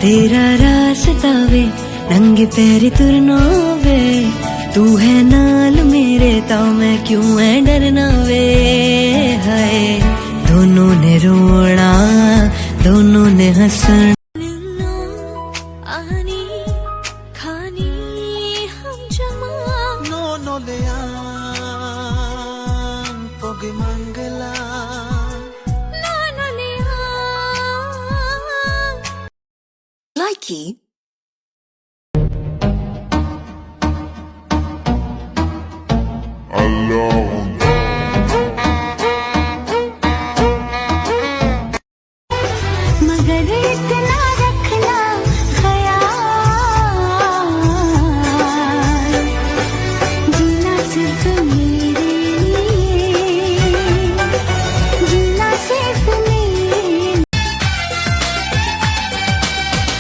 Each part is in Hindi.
तेरा रास्ता वे नंगे पैर तुरना वे, तू है नाल मेरे तो मैं क्यों है डरना वे। हाय दोनों ने रोना दोनों ने हंसना, आनी खानी हम जमा no lean pogi mangala no lean likey alone. मगर इतना रखना ख्याल, जीना सिर्फ मेरे लिए, जीना सिर्फ मेरे।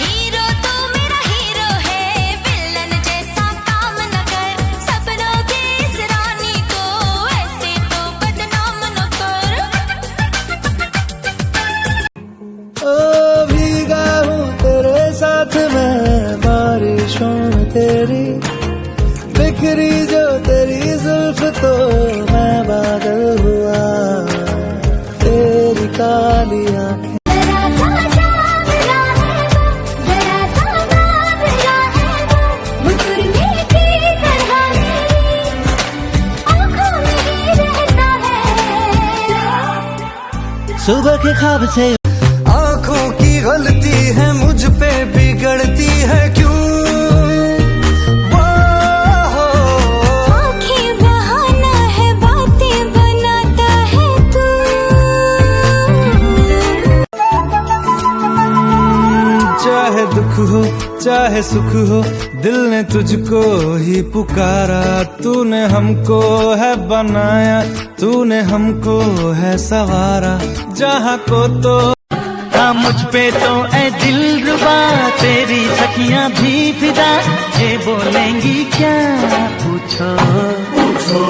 हीरो तो मेरा हीरो है, विलन जैसा काम न कर, सपनों की इस रानी को ऐसे तो बदनाम न कर। ओ भीगा हूँ तेरे साथ मैं बारिशों में तेरी, बिखरी जो तेरी जुल्फ तो मैं बादल हुआ, तेरी काली आंखें जरा सा सावरा है वो, जरा सा बावरा है वो, मुस्कुराने की तरह मेरी आँखों में ही रहता है। सुबह के ख्वाब से आंखों की गलती है मुझ पे बिगड़ती है क्यों। आँखें बहाना है बातें बनाता है तू। चाहे दुख हो चाहे सुख हो दिल ने तुझको ही पुकारा, तूने हमको है बनाया, तूने हमको है सवारा, जहाँ को तो मुझ पे तो ऐ दिलरुबा तेरी सखियां भी फिदा, ये बोलेंगी क्या पूछो पूछो।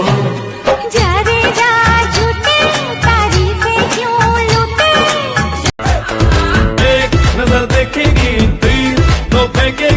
जा रे जा झूठे तारीफें क्यों लूटे, एक नजर देखेगी तीर तो फेंके